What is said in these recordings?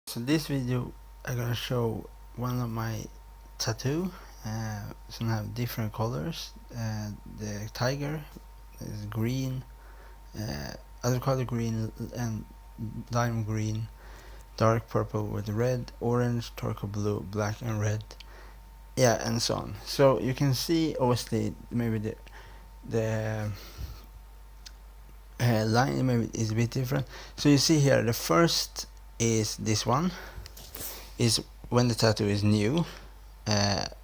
So this video I'm gonna show one of my tattoo. So I have different colors. The tiger is green, other color green and lime green, dark purple with red, orange, turquoise blue, black and red. Yeah, and so on. So you can see obviously maybe the line maybe is a bit different. So you see here the first is this one. Is when the tattoo is new,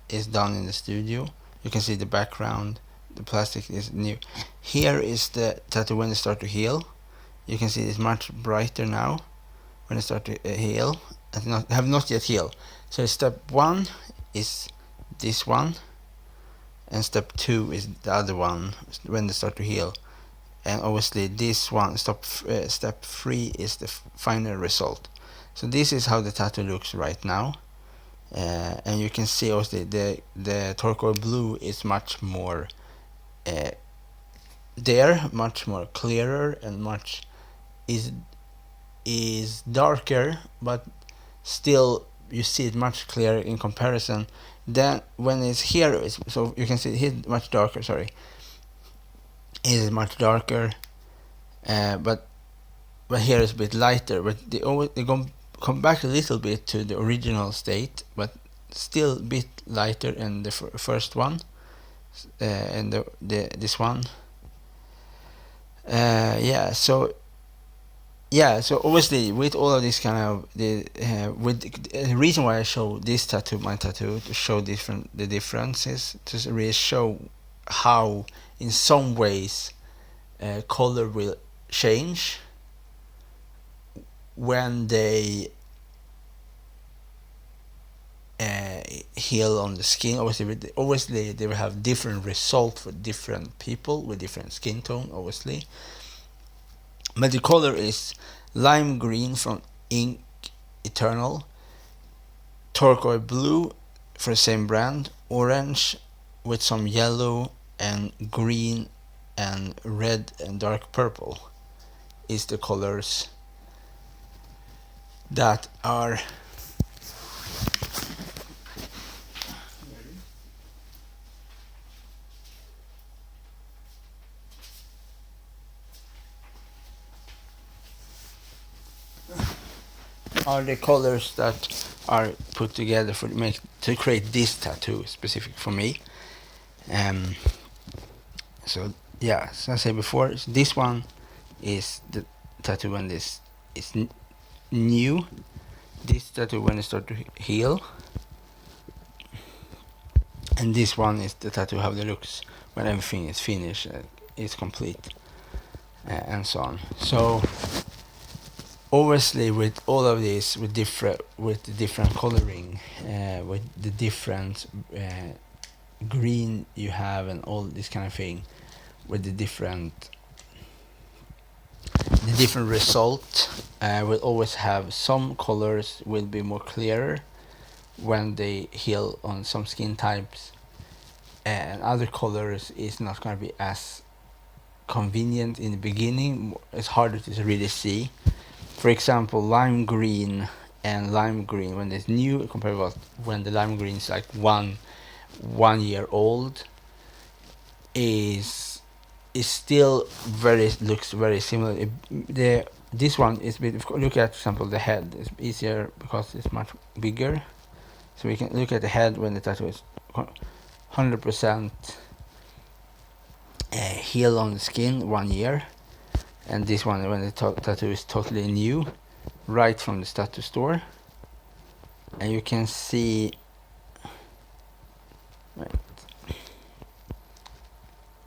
is done in the studio. You can see the background, the plastic is new. Here is the tattoo when it start to heal. You can see it's much brighter now when it start to heal. And have not yet healed. So step 1 is this one, and step 2 is the other one when they start to heal. And obviously this one, step 3 is the final result. So this is how the tattoo looks right now. And you can see also the turquoise blue is much more much more clearer, and much is darker, but still you see it much clearer in comparison. Then when it's here, so you can see it here much darker. Sorry, it is much darker, but here is a bit lighter. But they come back a little bit to the original state, but still a bit lighter in the first one, and this one. So obviously with all of this kind of the reason why I show this tattoo, my tattoo, to show the differences, to really show how in some ways color will change when they heal on the skin. Obviously they will have different results for different people with different skin tone, obviously. But the color is lime green from Ink Eternal, turquoise blue for the same brand, orange with some yellow, and green and red and dark purple is the colors that are the colors that are put together to create this tattoo specific for me. So yeah, as I said before, this one is the tattoo when this is new. This tattoo when it start to heal, and this one is the tattoo how it looks when everything is finished, is complete, and so on. So obviously with all of this, with the different coloring, with the different green you have and all this kind of thing, with the different result, will always have some colors will be more clearer when they heal on some skin types, and other colors is not going to be as convenient in the beginning. It's harder to really see. For example, lime green when it's new compared with when the lime green is like one year old, is still looks very similar. This one is look at, for example, the head is easier because it's much bigger. So we can look at the head when the tattoo is 100% heal on the skin 1 year, and this one when the tattoo is totally new, right from the tattoo store. And you can see, right,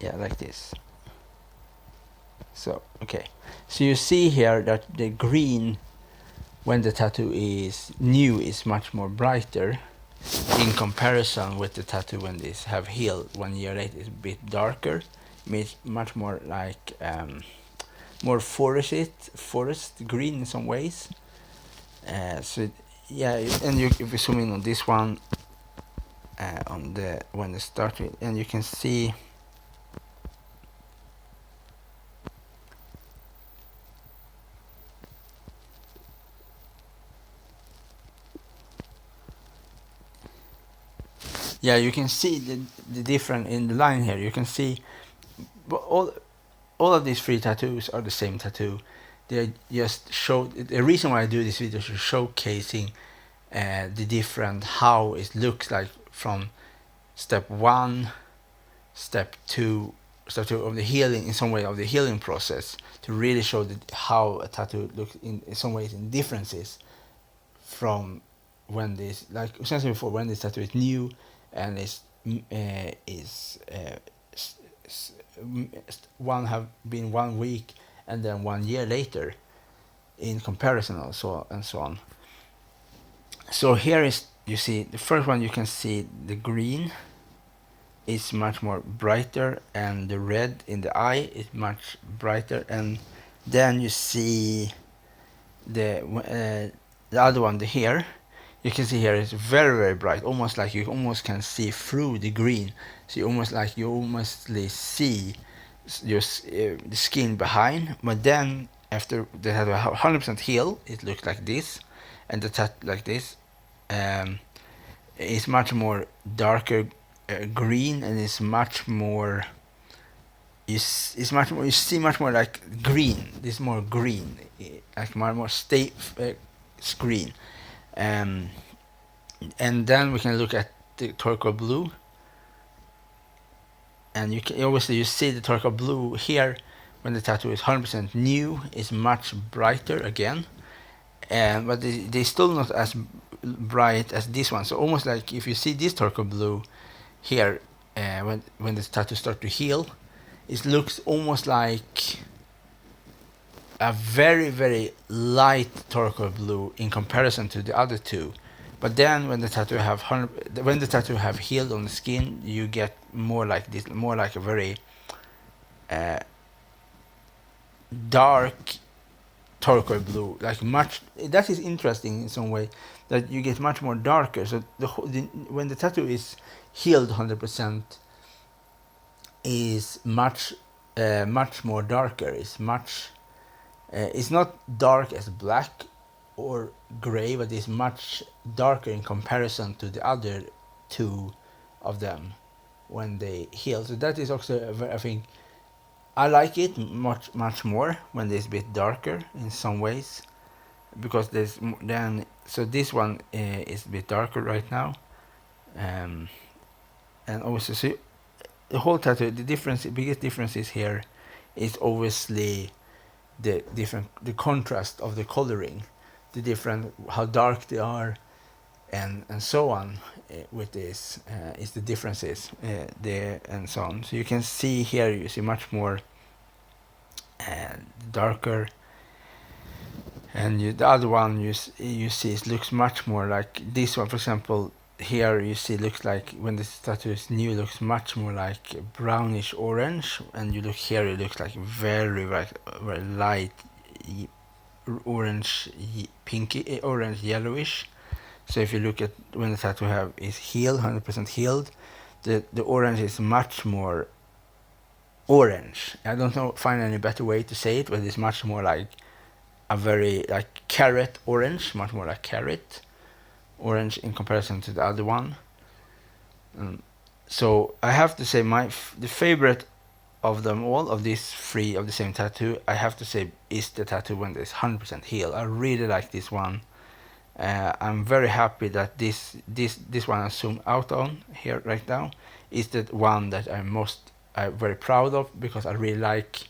yeah, like this. So okay, so you see here that the green when the tattoo is new is much more brighter in comparison with the tattoo when this have healed 1 year later. Is a bit darker, much more like more forest green in some ways. So yeah, and if you zoom in on this one, on the when it started, and you can see Yeah, you can see the difference in the line here. You can see all of these 3 tattoos are the same tattoo. They just show the reason why I do this video is showcasing the different how it looks like from step 1, step 2 of the healing, in some way of the healing process, to really show how a tattoo looks in some ways in differences from when this, like essentially before, when this tattoo is new and one have been 1 week and then 1 year later in comparison also and so on. So here is, you see the first one, you can see the green is much more brighter and the red in the eye is much brighter, and then you see the other one, the here, you can see here is very, very bright, almost like you almost can see through the green. So you almost see the skin behind, but then after they have 100% heal, it looks like this, and the tattoo like this is much more darker green, and it's much more you see much more like green. This more green, like more screen. And then we can look at the turquoise blue, and you can obviously you see the turquoise blue here when the tattoo is 100% new is much brighter again, but they still not as bright as this one. So almost like if you see this turquoise blue here, when the tattoo start to heal, it looks almost like a very, very light turquoise blue in comparison to the other two. But then when the tattoo have healed on the skin, you get more like this, more like a very dark turquoise blue, like much. That is interesting in some way, that you get much more darker. So when the tattoo is healed 100%, is much more darker. It's not dark as black or gray, but it's much darker in comparison to the other two of them when they heal. So that is also I think I like it much more when it's a bit darker in some ways, because so this one is a bit darker right now, and also so the whole tattoo, the biggest differences here is obviously the contrast of the coloring, the different, how dark they are, and so on. With this is the differences there and so on. So you can see here, you see much more darker, and the other one you see it looks much more like this one. For example, here you see looks like when this tattoo is new, looks much more like brownish orange, and you look here, it looks like very light orange, pinky orange, yellowish. So if you look at when the tattoo is healed, 100% healed, the orange is much more orange. I don't find any better way to say it, but it's much more like a very like carrot orange, much more like carrot orange in comparison to the other one. So I have to say the favorite of them all, of these 3 of the same tattoo, I have to say is the tattoo when it's 100% healed. I really like this one. I'm very happy that this one I zoom out on here right now is the one that I'm very proud of, because I really like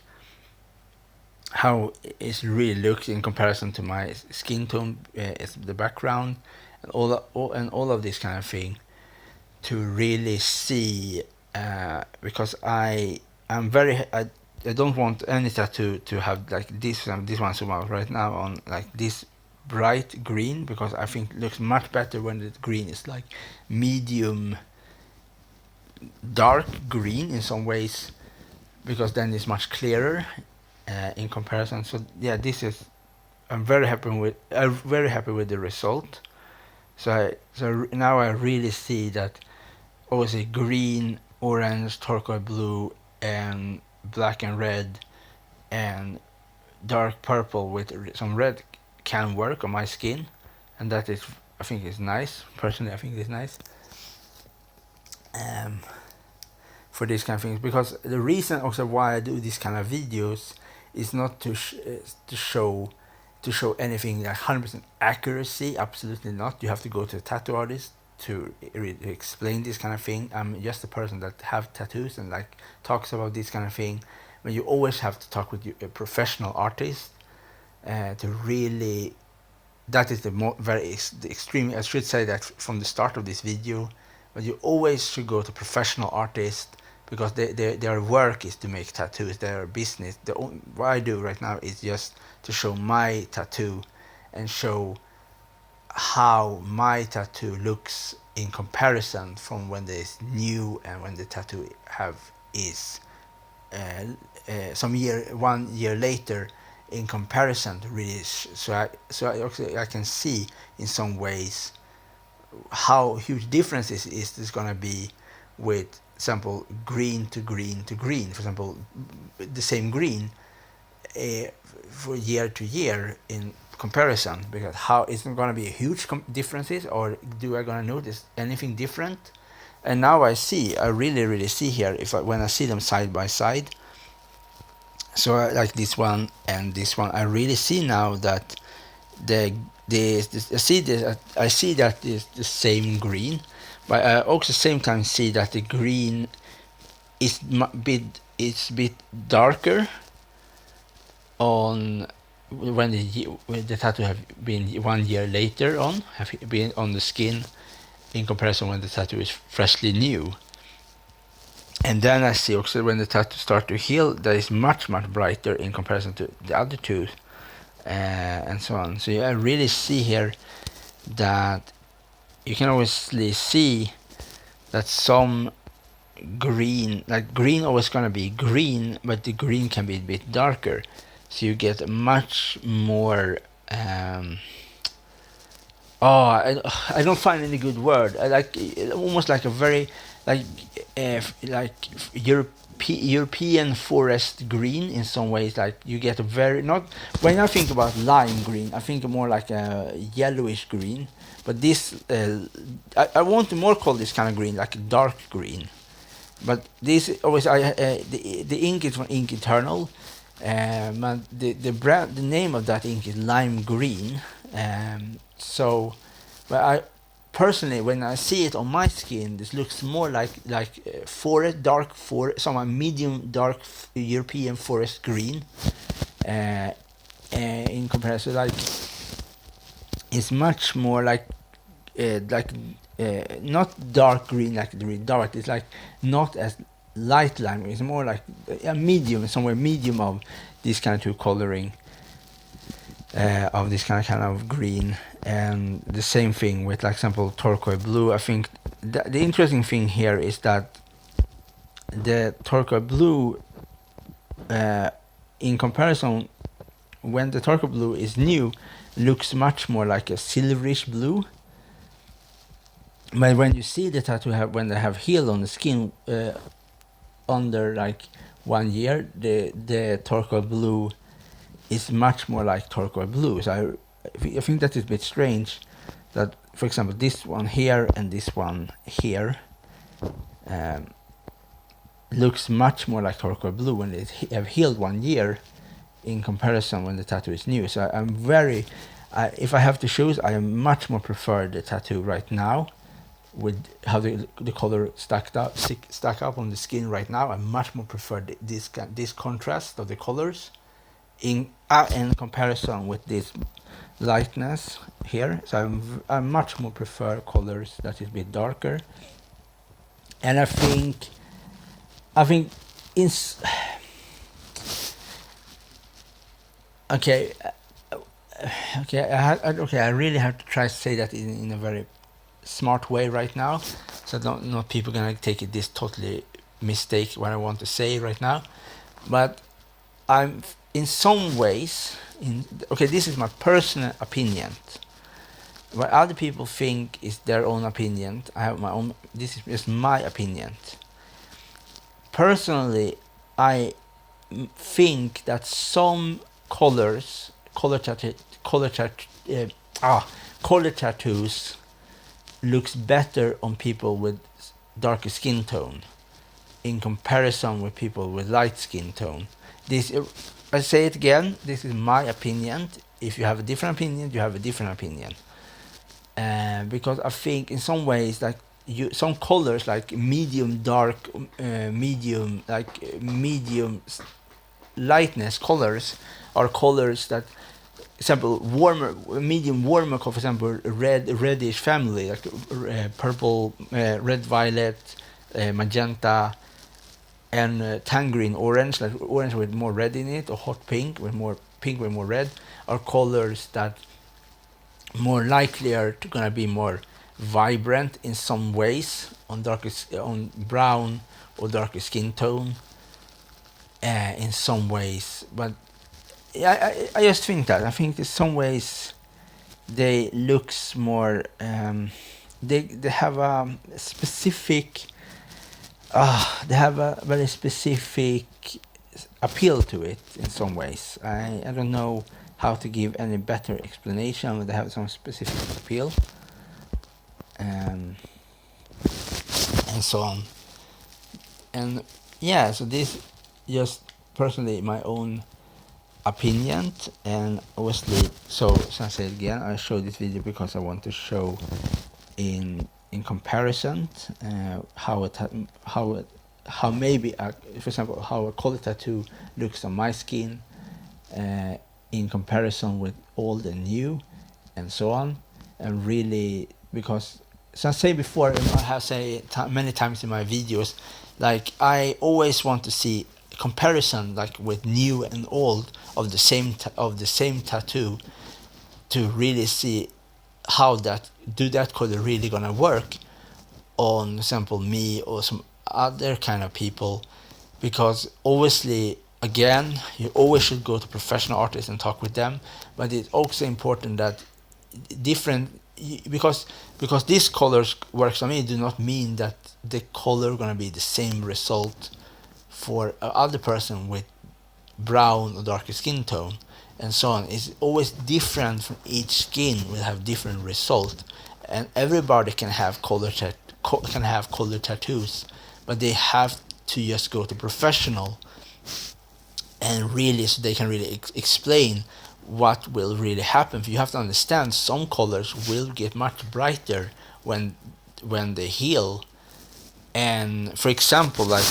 how it really looks in comparison to my skin tone, it's the background, and all of this kind of thing, to really see, because I don't want any tattoo to have like this one zoom out right now on like this bright green, because I think it looks much better when the green is like medium dark green in some ways, because then it's much clearer in comparison. So yeah, I'm very happy with the result. So now I really see that obviously green, orange, turquoise blue, and black and red, and dark purple with some red can work on my skin, and that is, I think, is nice. Personally, I think it's nice. for these kind of things, because the reason also why I do these kind of videos is not to show anything like 100% accuracy. Absolutely not. You have to go to a tattoo artist to explain this kind of thing. I'm just a person that have tattoos and like talks about this kind of thing. But you always have to talk with a professional artist to really. That is the extreme. I should say that from the start of this video. But you always should go to professional artists, because their work is to make tattoos. Their business. What I do right now is just to show my tattoo and show how my tattoo looks in comparison from when it's new and when the tattoo is 1 year later, in comparison to really I can see in some ways how huge differences is going to be with example green to green to green. For example, the same green for year to year in comparison, because how isn't going to be huge differences, or do I going to notice anything different? And now I really see here when I see them side by side. So like this one and this one, I really see now that I see that it's the same green, but I also same time see that the green is a bit darker on when the tattoo have been 1 year later on, have been on the skin, in comparison when the tattoo is freshly new. And then I see also when the tattoo start to heal, that is much brighter in comparison to the other two, and so on. So I really see here that you can obviously see that some green, like green always gonna be green, but the green can be a bit darker. So you get much more. I don't find any good word. I like almost like a very like European forest green in some ways. Like you get a very not when I think about lime green, I think more like a yellowish green. But this I want to more call this kind of green like a dark green. But this always the ink is from Ink Eternal. The name of that ink is lime green. So, but I personally, when I see it on my skin, this looks more like forest, dark forest, some medium dark European forest green. In comparison, like it's much more like not dark green like the really dark. It's like not as light lime. It's more like a medium, somewhere medium of this kind of two coloring of this kind of green. And the same thing with, like, example, turquoise blue. I think the interesting thing here is that the turquoise blue, in comparison, when the turquoise blue is new, looks much more like a silverish blue. But when you see the tattoo when they have healed on the skin under like 1 year, the turquoise blue is much more like turquoise blue. So I think that is a bit strange that, for example, this one here and this one here looks much more like turquoise blue when they have healed 1 year in comparison when the tattoo is new. So I'm very, if I have to choose, I am much more prefer the tattoo right now with how the color stack up on the skin right now. I much more prefer this contrast of the colors in comparison with this lightness here. So I much more prefer colors that is a bit darker. And I think in okay, I really have to try to say that in a very smart way right now, so not people gonna take it this totally mistake what I want to say right now. But I'm in some ways this is my personal opinion. What other people think is their own opinion. I have my own. This is just my opinion. Personally, I think that some color tattoos looks better on people with darker skin tone in comparison with people with light skin tone. This, I say it again, this is my opinion. If you have a different opinion, you have a different opinion. Because I think in some ways, like some colors like medium dark, medium lightness colors are colors that, example, medium warmer, for example, reddish family, like purple, red, violet, magenta, and tangerine orange, like orange with more red in it, or hot pink with more red, are colors that more likely are gonna be more vibrant in some ways on brown or darker skin tone in some ways. But I just think that I think in some ways they looks more they have a specific they have a very specific appeal to it in some ways. I don't know how to give any better explanation, but they have some specific appeal and so on. And yeah, so this just personally my own opinion, and obviously, so as I said again, I showed this video because I want to show in comparison how maybe for example how a color tattoo looks on my skin in comparison with old and new and so on. And really, because as I say before, I have said many times in my videos, like I always want to see comparison like with new and old of the same tattoo, to really see how that color really gonna work on, for example, me or some other kind of people. Because obviously, again, you always should go to professional artists and talk with them, but it's also important that because these colors works on me do not mean that the color gonna be the same result for other person with brown or darker skin tone and so on. It's always different from each skin, will have different result, and everybody can have color tattoos, but they have to just go to professional and really, so they can really explain what will really happen. You have to understand some colors will get much brighter when they heal. And for example, like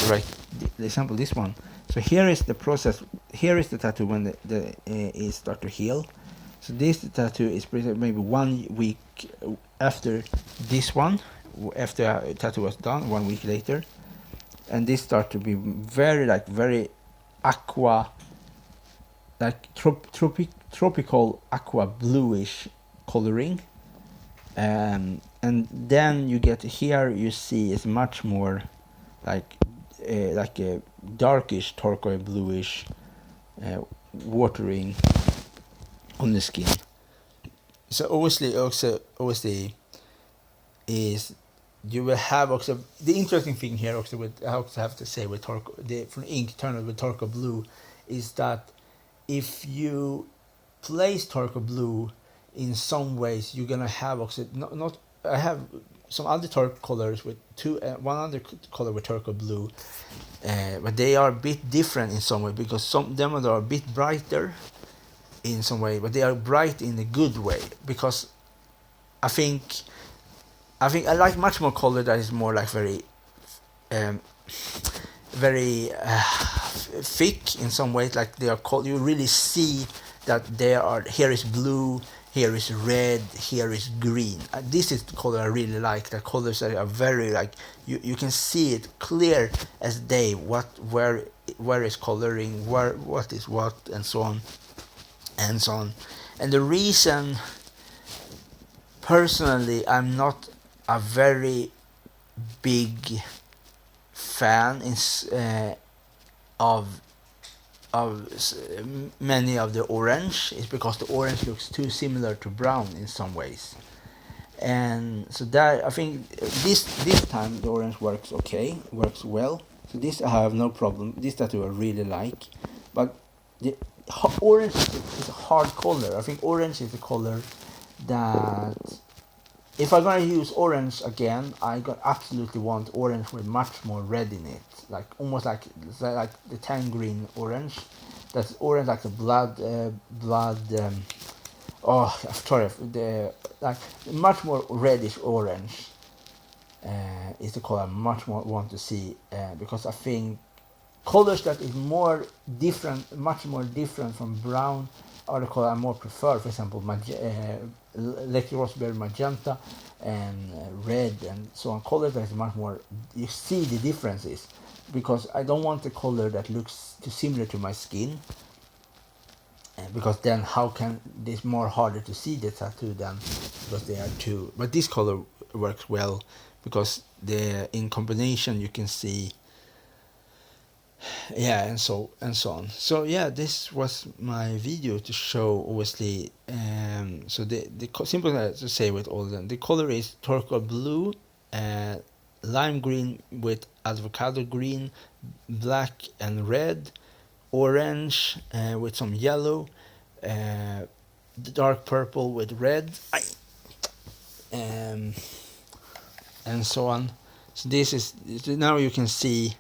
the example this one, so here is the process, here is the tattoo when it start to heal. So this tattoo is maybe 1 week after this one, after a tattoo was done, 1 week later, and this start to be very aqua, like tropical aqua bluish coloring, and then you get here, you see it's much more like a darkish turquoise bluish watering on the skin. So obviously is you will have also the interesting thing here also with, I also have to say, with from ink turner with turquoise blue, is that if you place turquoise blue in some ways, you're gonna have also not I have some other turquoise colors with one other color with turquoise blue, but they are a bit different in some way, because some of them are a bit brighter in some way, but they are bright in a good way, because I think I like much more color that is more like very thick in some ways, like they are you really see that here is blue, here is red, here is green. This is the color I really like. The colors that are very like you can see it clear as day. Where is coloring, what is what, and so on and so on. And the reason, personally, I'm not a very big fan of many of the orange, is because the orange looks too similar to brown in some ways. And so that I think this time the orange works well. So this I have no problem. This tattoo I really like, but the orange is a hard color. I think orange is a color that if I'm gonna use orange again, absolutely want orange with much more red in it, like almost like the tangerine orange. That's orange like the blood. Oh, sorry, the like much more reddish orange is the color I much more want to see, because I think colors that is more different, much more different from brown, are the color I more prefer. For example, electric raspberry, magenta, and red, and so on. Color that is much more, you see the differences, because I don't want a color that looks too similar to my skin. Because then how can this more harder to see the tattoo then, because they are two. But this color works well because in combination you can see, yeah, and so on. So yeah, this was my video to show, obviously. So the simple to say with all of them, the color is turquoise blue, lime green with avocado green, black and red, orange with some yellow, dark purple with red, and so on. So this is, now you can see,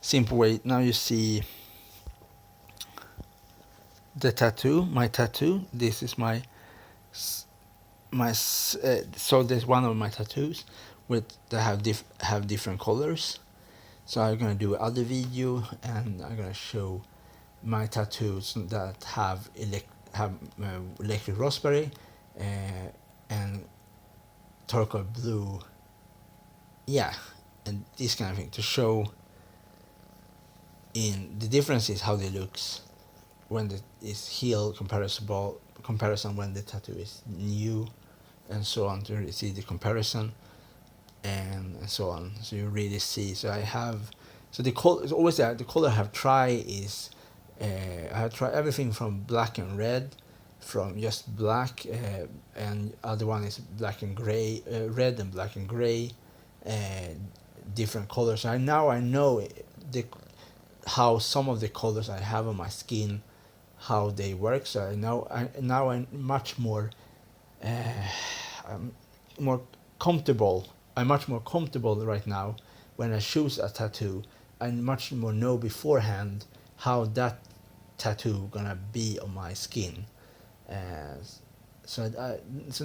simple way, now you see the tattoo, my tattoo. This is my so there's one of my tattoos that have different colors. So I'm gonna do other video, and I'm gonna show my tattoos that have electric raspberry and turquoise blue, yeah, and this kind of thing, to show in the differences how they looks when it is healed comparison when the tattoo is new, and so on, to really see the comparison, and so on. So you really see. So I have, so the color is always there. The color I have tried is I have tried everything from black and red, from just black, and other one is black and gray, red and black and gray, different colors. I know how some of the colors I have on my skin, how they work. So I'm much more more comfortable. I'm much more comfortable right now when I choose a tattoo. I much more know beforehand how that tattoo gonna be on my skin. So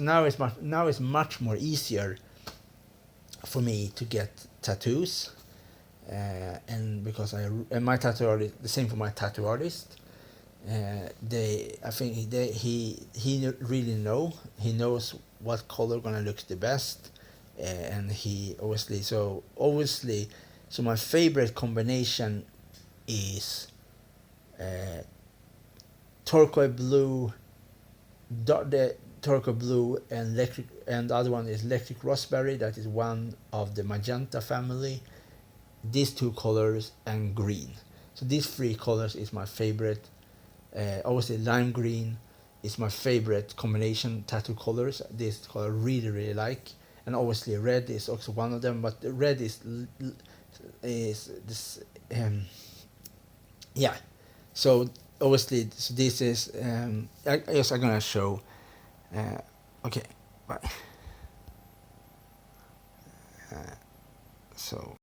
now it's much more easier for me to get tattoos, and because my tattoo artist, the same for my tattoo artist. I think he really knows what color gonna look the best, and he obviously so my favorite combination is turquoise blue, the turquoise blue and electric, and the other one is electric raspberry, that is one of the magenta family. These two colors and green. So these three colors is my favorite. Obviously lime green is my favorite combination tattoo colors. This color really like, and obviously red is also one of them, but the red is this yeah. So obviously, so this is I guess I'm gonna show okay, bye. So